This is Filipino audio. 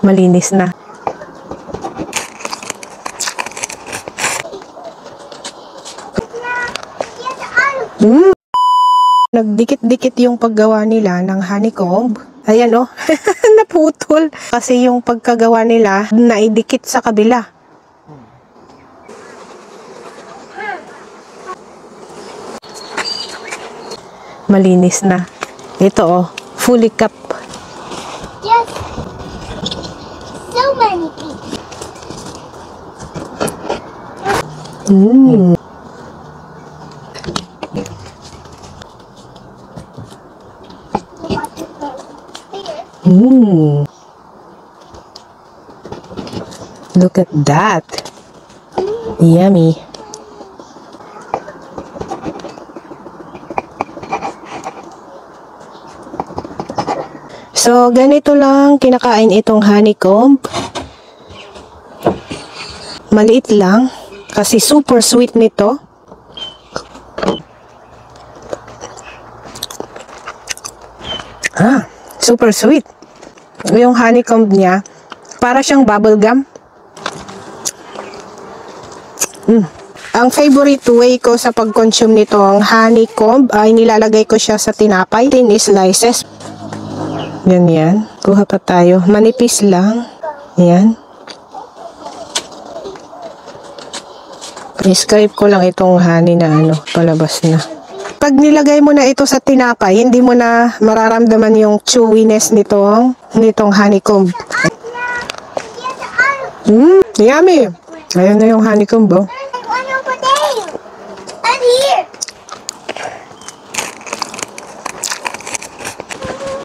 Malinis na. Nagdikit-dikit yung paggawa nila ng honeycomb. Ayan oh, naputol. Kasi yung pagkagawa nila, naidikit sa kabila. Malinis na. Ito oh, fully cup. Yes. So many people. Look at that. Yummy. So, ganito lang kinakain itong honeycomb. Maliit lang kasi super sweet nito. Super sweet. Yung honeycomb niya, para siyang bubble gum. Ang favorite way ko sa pag-consume nitong honeycomb ay nilalagay ko siya sa tinapay. Thin slices. Ganyan. Kuha pa tayo. Manipis lang. Yan. I-scrape ko lang itong honey na palabas na. Pag nilagay mo na ito sa tinapay, hindi mo na mararamdaman yung chewiness nitong honeycomb. Yummy! Ayun na yung honeycomb, oh. I'm here.